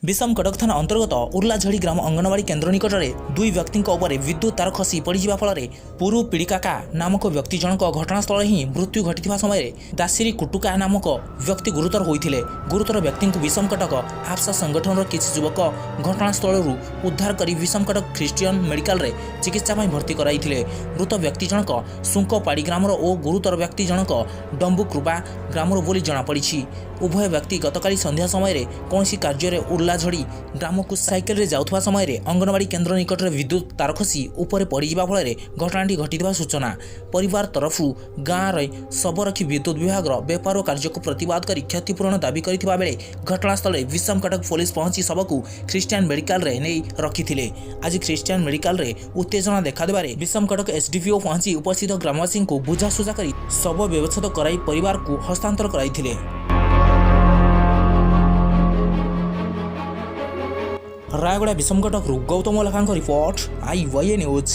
विषमकटक थाना अंतर्गत उर्लाझड़ी ग्राम अंगनवाड़ी केन्द्र निकट में दुई व्यक्ति विद्युत तार खसी पड़जा फल पूर्व पीड़िका नामक व्यक्ति जनक घटनास्थल ही मृत्यु घटी समय दासिरी कुटुका नामक व्यक्ति गुरुतर होते। गुरुतर व्यक्ति विषमकटक आफसा संगठन किसी युवक घटनास्थल उद्धार कर विषमकटक ख्रीष्टियन मेडिकल रे चिकित्सा भर्ती कराइथिले। मृत व्यक्ति जनक सुंकपाड़ी ग्रामर और गुरुतर व्यक्ति जनक डंबुकृपा ग्रामर बोली जनापड़ी। उभय व्यक्ति गतकाली संध्या समय कौन कार्य उर्लाझड़ी ग्राम को साइकेल रे जाउथवा समय अंगनवाड़ी केन्द्र निकट में विद्युत तार खसी उपरे पड़जा फल घटनाटी घटी सूचना। परिवार तरफ गाँव में शव रखी विद्युत विभाग व्यापार और कार्य को प्रतिवाद कर क्षतिपूरण दाबी करथिबा बेले घटनास्थल विषमकटक पुलिस पहुंची शव को ख्रीष्टियन मेडिकल रे नहीं रखिथिले। आज ख्रीष्टियन मेडिकल रे उत्तेजना देखा देबारे विषमकटक एसडीपीओ पहुंची उपस्थित ग्रामवासी को बुझासुझा कर शव व्यवस्थित कराई परिवार को हस्तांतर कराइथिले। रायगड़ा विषमकटक गौतम लखांक रिपोर्ट IYA न्यूज।